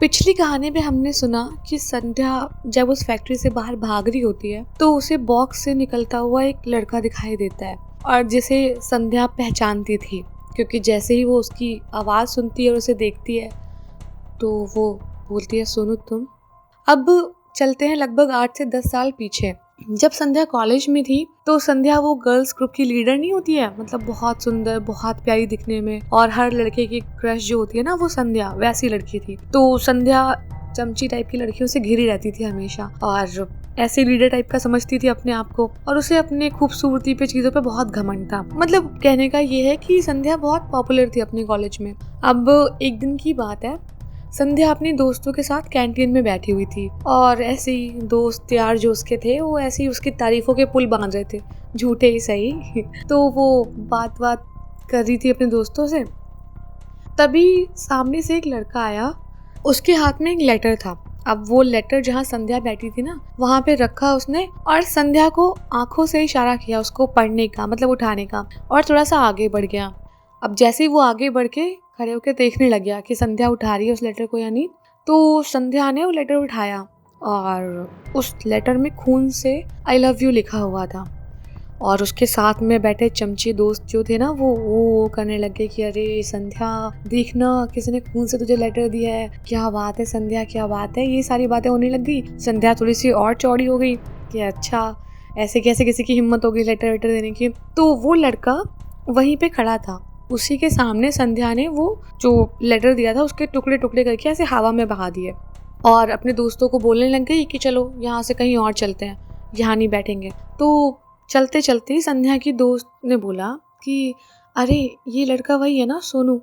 पिछली कहानी में हमने सुना कि संध्या जब उस फैक्ट्री से बाहर भाग रही होती है तो उसे बॉक्स से निकलता हुआ एक लड़का दिखाई देता है और जिसे संध्या पहचानती थी, क्योंकि जैसे ही वो उसकी आवाज़ सुनती है और उसे देखती है तो वो बोलती है, सोनू तुम। अब चलते हैं लगभग 8 से 10 साल पीछे। जब संध्या कॉलेज में थी तो संध्या वो गर्ल्स ग्रुप की लीडर नहीं होती है, मतलब बहुत सुंदर, बहुत प्यारी दिखने में, और हर लड़के की क्रश जो होती है ना, वो संध्या वैसी लड़की थी। तो संध्या चमची टाइप की लड़कियों से घिरी रहती थी हमेशा और ऐसे लीडर टाइप का समझती थी अपने आप को, और उसे अपने खूबसूरती पे, चीजों पे बहुत घमंड था। मतलब कहने का ये है कि संध्या बहुत पॉपुलर थी अपने कॉलेज में। अब एक दिन की बात है, संध्या अपने दोस्तों के साथ कैंटीन में बैठी हुई थी और ऐसे ही दोस्त यार जो उसके थे वो ऐसे ही उसकी तारीफों के पुल बांध रहे थे, झूठे ही सही। तो वो बात कर रही थी अपने दोस्तों से, तभी सामने से एक लड़का आया। उसके हाथ में एक लेटर था। अब वो लेटर जहाँ संध्या बैठी थी ना, वहाँ पे रखा उसने और संध्या को आंखों से इशारा किया उसको पढ़ने का, मतलब उठाने का, और थोड़ा सा आगे बढ़ गया। अब जैसे ही वो आगे बढ़ के खड़े होकर देखने लग गया कि संध्या उठा रही है उस लेटर को या नहीं, तो संध्या ने वो लेटर उठाया और उस लेटर में खून से आई लव यू लिखा हुआ था। और उसके साथ में बैठे चमचे दोस्त जो थे ना, वो करने लगे कि अरे संध्या देखना, किसी ने खून से तुझे लेटर दिया है, क्या बात है संध्या, क्या बात है। ये सारी बातें होने लग गई। संध्या थोड़ी सी और चौड़ी हो गई कि अच्छा ऐसे कैसे किसी की हिम्मत हो गई लेटर वेटर देने की। तो वो लड़का वहीं पे खड़ा था, उसी के सामने संध्या ने वो जो लेटर दिया था उसके टुकड़े टुकड़े करके ऐसे हवा में बहा दिए और अपने दोस्तों को बोलने लग गई कि चलो यहाँ से कहीं और चलते हैं, यहाँ नहीं बैठेंगे। तो चलते चलते संध्या की दोस्त ने बोला कि अरे ये लड़का वही है ना सोनू।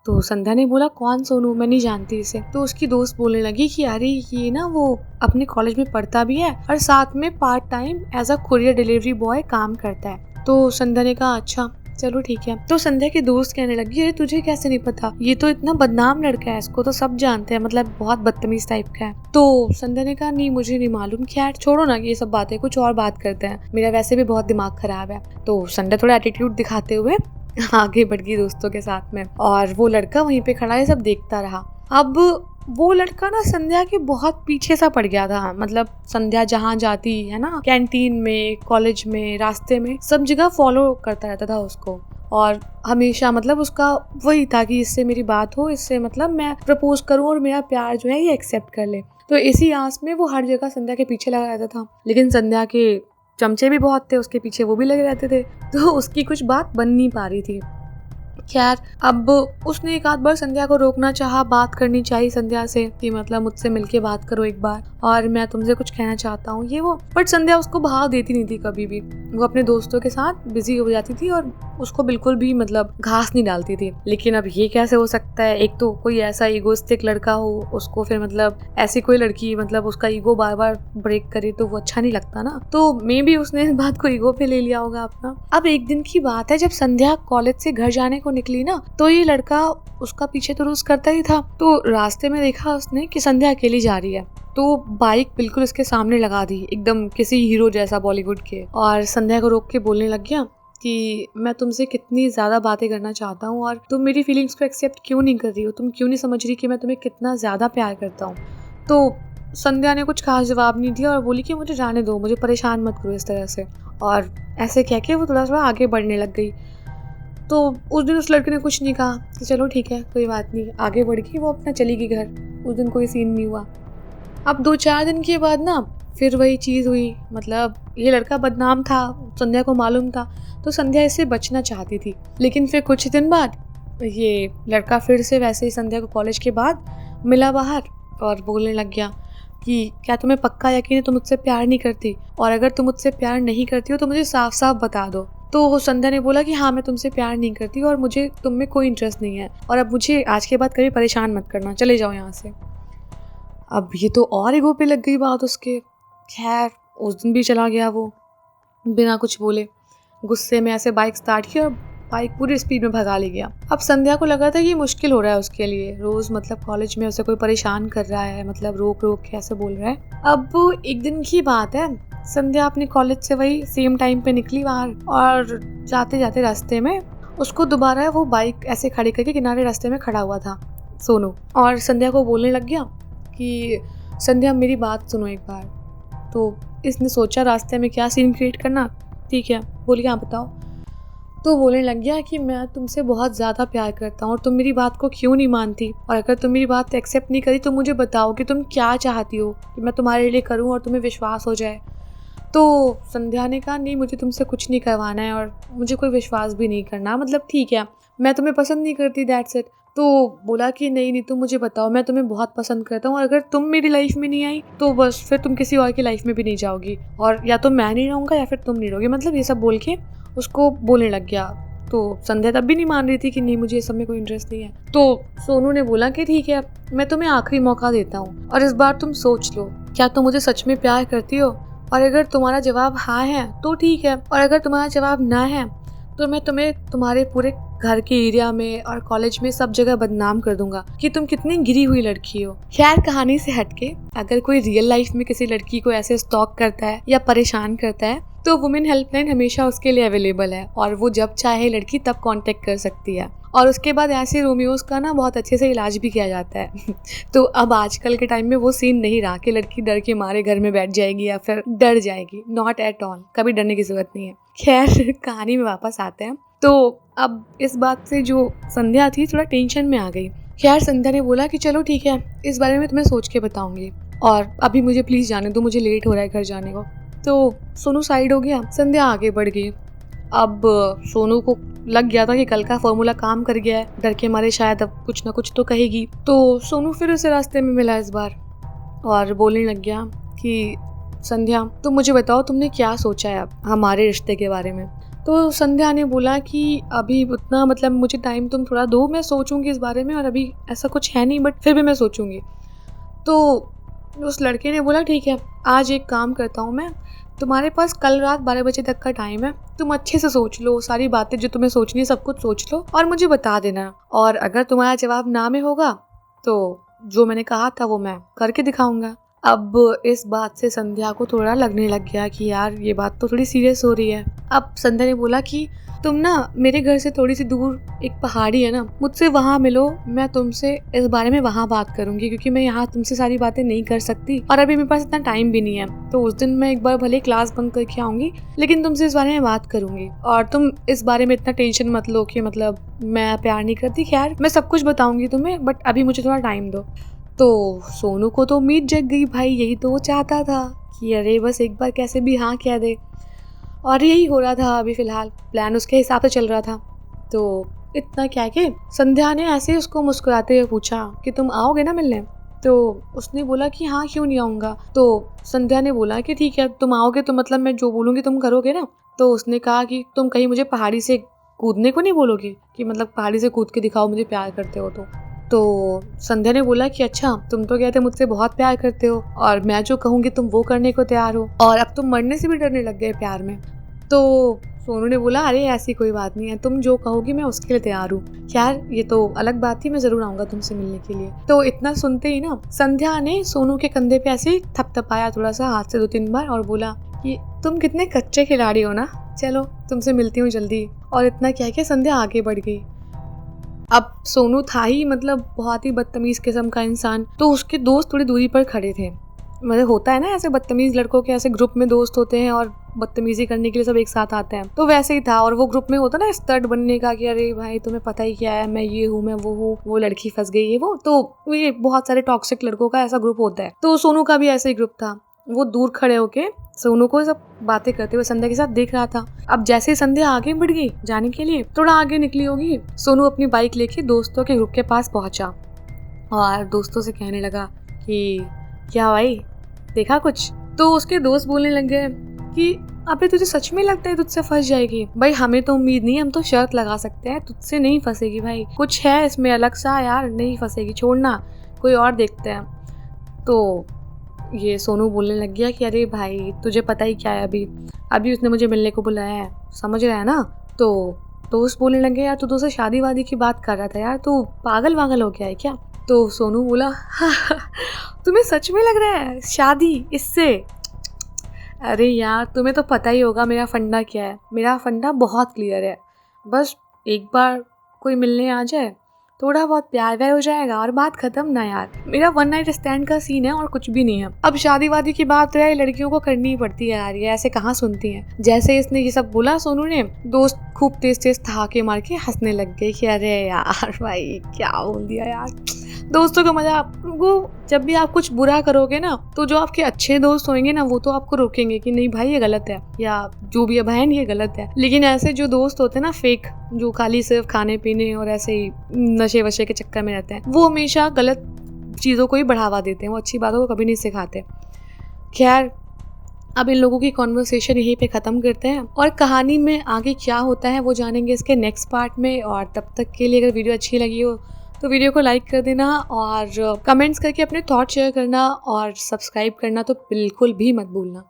तो संध्या ने बोला कौन सोनू, मैं नहीं जानती इसे। तो उसकी दोस्त बोलने लगी कि अरे ये ना वो अपने कॉलेज में पढ़ता भी है और साथ में part time as a courier delivery boy काम करता है। तो संध्या ने कहा अच्छा चलो ठीक है। तो संध्या की दोस्त कहने लगी अरे तुझे कैसे नहीं पता, ये तो इतना बदनाम लड़का है, इसको तो सब जानते हैं, मतलब बहुत बदतमीज टाइप का है। तो संध्या ने कहा नहीं मुझे नहीं मालूम, खैर छोड़ो ना ये सब बातें, कुछ और बात करते हैं, मेरा वैसे भी बहुत दिमाग खराब है। तो संध्या थोड़ा एटीट्यूड दिखाते हुए आगे बढ़ गई दोस्तों के साथ में और वो लड़का वहीं पे खड़ा है, सब देखता रहा। अब वो लड़का ना संध्या के बहुत पीछे सा पड़ गया था, मतलब संध्या जहाँ जाती है ना, कैंटीन में, कॉलेज में, रास्ते में, सब जगह फॉलो करता रहता था उसको। और हमेशा मतलब उसका वही था कि इससे मेरी बात हो, इससे मतलब मैं प्रपोज करूं और मेरा प्यार जो है ये एक्सेप्ट कर ले। तो इसी आस में वो हर जगह संध्या के पीछे लगा रहता था। लेकिन संध्या के चमचे भी बहुत थे उसके पीछे, वो भी लगे रहते थे, तो उसकी कुछ बात बन नहीं पा रही थी। खैर अब उसने एक आध बार संध्या को रोकना चाहा, बात करनी चाहिए संध्या से कि मतलब मुझसे मिलके बात करो एक बार और मैं तुमसे कुछ कहना चाहता हूँ ये वो, बट संध्या उसको भाव देती नहीं थी कभी भी। वो अपने दोस्तों के साथ बिजी हो जाती थी और उसको बिल्कुल भी मतलब घास नहीं डालती थी। लेकिन अब ये कैसे हो सकता है, एक तो कोई ऐसा ईगोइस्टिक लड़का हो, उसको फिर मतलब ऐसी कोई लड़की मतलब उसका ईगो बार बार ब्रेक करे तो वो अच्छा नहीं लगता ना। तो मे बी उसने इस बात को ईगो पे ले लिया होगा अपना। अब एक दिन की बात है, जब संध्या कॉलेज से घर जाने को निकली ना, तो ये लड़का उसका पीछे तो रोज करता ही था। तो रास्ते में देखा उसने कि संध्या अकेली जा रही है, तो बाइक बिल्कुल इसके सामने लगा दी, एकदम किसी हीरो जैसा बॉलीवुड के, और संध्या को रोक के बोलने लग गया कि मैं तुमसे कितनी ज्यादा बातें करना चाहता हूँ और तुम मेरी फीलिंग्स को एक्सेप्ट क्यों नहीं कर रही हो, तुम क्यों नहीं समझ रही कि मैं तुम्हें कितना ज्यादा प्यार करता हूँ। तो संध्या ने कुछ खास जवाब नहीं दिया और बोली कि मुझे जाने दो, मुझे परेशान मत करो इस तरह से। और ऐसे कह के वो थोड़ा सा आगे बढ़ने लग गई। तो उस दिन उस लड़के ने कुछ नहीं कहा कि चलो ठीक है कोई बात नहीं, आगे बढ़ गई, वो अपना चली गई घर। उस दिन कोई सीन नहीं हुआ। अब 2-4 दिन के बाद ना फिर वही चीज़ हुई, मतलब ये लड़का बदनाम था, संध्या को मालूम था, तो संध्या इससे बचना चाहती थी। लेकिन फिर कुछ दिन बाद ये लड़का फिर से वैसे ही संध्या को कॉलेज के बाद मिला बाहर और बोलने लग गया कि क्या तुम्हें पक्का यकीन है तुम मुझसे प्यार नहीं करती, और अगर तुम मुझसे प्यार नहीं करती हो तो मुझे साफ साफ बता दो। तो संध्या ने बोला कि हाँ मैं तुमसे प्यार नहीं करती और मुझे तुम में कोई इंटरेस्ट नहीं है, और अब मुझे आज के बाद कभी परेशान मत करना, चले जाओ यहाँ से। अब ये तो और ईगो पे लग गई बात उसके। खैर उस दिन भी चला गया वो बिना कुछ बोले, गुस्से में ऐसे बाइक स्टार्ट की और बाइक पूरी स्पीड में भगा ले गया। अब संध्या को लगा था कि मुश्किल हो रहा है उसके लिए, रोज मतलब कॉलेज में उसे कोई परेशान कर रहा है, मतलब रोक रोक के ऐसे बोल रहा है। अब एक दिन की बात है, संध्या अपने कॉलेज से वही सेम टाइम पे निकली बाहर और जाते जाते रास्ते में उसको दोबारा वो बाइक ऐसे खड़ी करके किनारे रास्ते में खड़ा हुआ था सोनू, और संध्या को बोलने लग गया कि संध्या मेरी बात सुनो एक बार। तो इसने सोचा रास्ते में क्या सीन क्रिएट करना। ठीक है, बोलिए आप बताओ। तो बोलने लग गया कि मैं तुमसे बहुत ज़्यादा प्यार करता हूँ और तुम मेरी बात को क्यों नहीं मानती, और अगर तुम मेरी बात एक्सेप्ट नहीं करी तो मुझे बताओ कि तुम क्या चाहती हो कि मैं तुम्हारे लिए करूँ और तुम्हें विश्वास हो जाए। तो संध्या ने कहा नहीं, मुझे तुमसे कुछ नहीं करवाना है और मुझे कोई विश्वास भी नहीं करना, मतलब ठीक है, मैं तुम्हें पसंद नहीं करती, दैट्स इट। तो बोला कि नहीं नहीं, तुम मुझे बताओ, मैं तुम्हें बहुत पसंद करता हूँ और अगर तुम मेरी लाइफ में नहीं आई तो बस फिर तुम किसी और की लाइफ में भी नहीं जाओगी, और या तो मैं नहीं रहूँगा या फिर तुम नहीं रहोगे, मतलब ये सब बोल के उसको बोलने लग गया। तो संध्या तब भी नहीं मान रही थी कि नहीं, मुझे इस सब में कोई इंटरेस्ट नहीं है। तो सोनू ने बोला कि ठीक है, मैं तुम्हें आखिरी मौका देता हूँ और इस बार तुम सोच लो, क्या तुम मुझे सच में प्यार करती हो, और अगर तुम्हारा जवाब हाँ है तो ठीक है, और अगर तुम्हारा जवाब ना है तो मैं तुम्हें तुम्हारे पूरे घर के एरिया में और कॉलेज में सब जगह बदनाम कर दूंगा कि तुम कितनी गिरी हुई लड़की हो। खैर, कहानी से हटके अगर कोई रियल लाइफ में किसी लड़की को ऐसे स्टॉक करता है या परेशान करता है तो वुमेन हेल्पलाइन हमेशा उसके लिए अवेलेबल है और वो जब चाहे लड़की तब कांटेक्ट कर सकती है, और उसके बाद ऐसे रोमियोज का ना बहुत अच्छे से इलाज भी किया जाता है। तो अब आजकल के टाइम में वो सीन नहीं रहा कि लड़की डर के मारे घर में बैठ जाएगी या फिर डर जाएगी, नॉट एट ऑल, कभी डरने की जरूरत नहीं है। खैर, कहानी में वापस आते हैं। तो अब इस बात से जो संध्या थी थोड़ा टेंशन में आ गई। खैर, संध्या ने बोला कि चलो ठीक है, इस बारे में तुम्हें सोच के बताऊंगी और अभी मुझे प्लीज जाने दो, मुझे लेट हो रहा है घर जाने को। तो सोनू साइड हो गया, संध्या आगे बढ़ गई। अब सोनू को लग गया था कि कल का फॉर्मूला काम कर गया है, डर के मारे शायद अब कुछ ना कुछ तो कहेगी। तो सोनू फिर उसे रास्ते में मिला इस बार और बोलने लग गया कि संध्या, तुम मुझे बताओ तुमने क्या सोचा है अब हमारे रिश्ते के बारे में। तो संध्या ने बोला कि अभी उतना, मतलब मुझे टाइम तुम थोड़ा दो, मैं सोचूंगी इस बारे में, और अभी ऐसा कुछ है नहीं बट फिर भी मैं सोचूंगी। तो उस लड़के ने बोला ठीक है, आज एक काम करता हूँ मैं, तुम्हारे पास कल रात 12 बजे तक का टाइम है, तुम अच्छे से सोच लो, सारी बातें जो तुम्हें सोचनी है सब कुछ सोच लो और मुझे बता देना, और अगर तुम्हारा जवाब ना में होगा तो जो मैंने कहा था वो मैं करके दिखाऊंगा। अब इस बात से संध्या को थोड़ा लगने लग गया कि यार ये बात तो थोड़ी सीरियस हो रही है। अब संध्या ने बोला कि तुम ना मेरे घर से थोड़ी सी दूर एक पहाड़ी है ना, मुझसे वहाँ मिलो, मैं तुमसे इस बारे में वहाँ बात करूंगी, क्योंकि मैं यहाँ तुमसे सारी बातें नहीं कर सकती और अभी मेरे पास इतना टाइम भी नहीं है। तो उस दिन मैं एक बार भले क्लास बंक करके आऊंगी लेकिन तुमसे इस बारे में बात करूंगी, और तुम इस बारे में इतना टेंशन मत लो कि मतलब मैं प्यार नहीं करती। खैर, मैं सब कुछ बताऊंगी तुम्हें, बट अभी मुझे थोड़ा टाइम दो। तो सोनू को तो उम्मीद जग गई, भाई यही तो वो चाहता था कि अरे बस एक बार कैसे भी हाँ कह दे, और यही हो रहा था अभी फिलहाल, प्लान उसके हिसाब से चल रहा था। तो इतना क्या कि संध्या ने ऐसे उसको मुस्कुराते हुए पूछा कि तुम आओगे ना मिलने। तो उसने बोला कि हाँ, क्यों नहीं आऊँगा। तो संध्या ने बोला कि ठीक है, तुम आओगे तो मतलब मैं जो बोलूँगी तुम करोगे ना। तो उसने कहा कि तुम कहीं मुझे पहाड़ी से कूदने को नहीं बोलोगे, कि मतलब पहाड़ी से कूद के दिखाओ मुझे प्यार करते हो। तो संध्या ने बोला कि अच्छा, तुम तो कहते मुझसे बहुत प्यार करते हो और मैं जो कहूँगी तुम वो करने को तैयार हो, और अब तुम मरने से भी डरने लग गए प्यार में। तो सोनू ने बोला अरे ऐसी कोई बात नहीं है, तुम जो कहोगी मैं उसके लिए तैयार हूँ। यार ये तो अलग बात थी, मैं जरूर आऊंगा तुमसे मिलने के लिए। तो इतना सुनते ही ना संध्या ने सोनू के कंधे पे ऐसे थपथपाया थोड़ा सा हाथ से 2-3 बार और बोला कि तुम कितने कच्चे खिलाड़ी हो ना, चलो तुमसे मिलती हूँ जल्दी। और इतना कह के संध्या आगे बढ़ गई। अब सोनू था ही मतलब बहुत ही बदतमीज किस्म का इंसान, तो उसके दोस्त थोड़ी दूरी पर खड़े थे। मतलब होता है ना ऐसे बदतमीज लड़कों के ऐसे ग्रुप में दोस्त होते हैं और बदतमीजी करने के लिए सब एक साथ आते हैं, तो वैसे ही था। और वो ग्रुप में होता ना स्टड बनने का कि अरे भाई तुम्हें पता ही क्या है, मैं ये हूँ, मैं वो हूँ, वो लड़की फंस गई है वो, तो ये बहुत सारे टॉक्सिक लड़कों का ऐसा ग्रुप होता है। तो सोनू का भी ऐसा ही ग्रुप था। वो दूर खड़े होके सोनू को सब बातें करते हुए संध्या के साथ देख रहा था। अब जैसे संध्या आगे बढ़ गई जाने के लिए, थोड़ा आगे निकली होगी, सोनू अपनी बाइक लेके दोस्तों के ग्रुप के पास पहुंचा और दोस्तों से कहने लगा कि क्या भाई देखा कुछ। तो उसके दोस्त बोलने लग गए कि अबे तुझे सच में लगता है तुझसे फंस जाएगी? भाई हमें तो उम्मीद नहीं, हम तो शर्त लगा सकते हैं तुझसे नहीं फंसेगी भाई, कुछ है इसमें अलग सा यार, नहीं फंसेगी, छोड़ना, कोई और देखते हैं। तो ये सोनू बोलने लग गया कि अरे भाई तुझे पता ही क्या है, अभी उसने मुझे मिलने को बुलाया है, समझ रहा है ना। तो दोस्त बोलने लगे यार तू तो शादी वादी की बात कर रहा था यार, तू पागल वागल हो गया है क्या? तो सोनू बोला तुम्हें सच में लग रहा है शादी इससे? अरे यार तुम्हें तो पता ही होगा मेरा फंडा क्या है, मेरा फंडा बहुत क्लियर है, बस एक बार कोई मिलने आ जाए थोड़ा बहुत प्यार व्यार हो जाएगा और बात खत्म ना यार। मेरा वन नाइट स्टैंड का सीन है और कुछ भी नहीं है। अब शादी वादी की बात तो यार लड़कियों को करनी ही पड़ती है यार, ये ऐसे कहाँ सुनती हैं। जैसे इसने ये सब बोला सोनू ने, दोस्त खूब तेज तेज ठहाके मार के हंसने लग गए कि अरे यार भाई क्या बोल दिया यार। दोस्तों का मजा, वो जब भी आप कुछ बुरा करोगे ना तो जो आपके अच्छे दोस्त होंगे ना वो तो आपको रोकेंगे कि नहीं भाई ये गलत है, या जो भी है बहन ये गलत है। लेकिन ऐसे जो दोस्त होते हैं ना फेक, जो खाली सिर्फ खाने पीने और ऐसे ही नशे वशे के चक्कर में रहते हैं, वो हमेशा गलत चीज़ों को ही बढ़ावा देते हैं, वो अच्छी बातों को कभी नहीं सिखाते। खैर अब इन लोगों की कॉन्वर्सेशन यहीं पे ख़त्म करते हैं और कहानी में आगे क्या होता है वो जानेंगे इसके नेक्स्ट पार्ट में। और तब तक के लिए अगर वीडियो अच्छी लगी हो तो वीडियो को लाइक कर देना और कमेंट्स करके अपने थॉट शेयर करना और सब्सक्राइब करना तो बिल्कुल भी मत भूलना।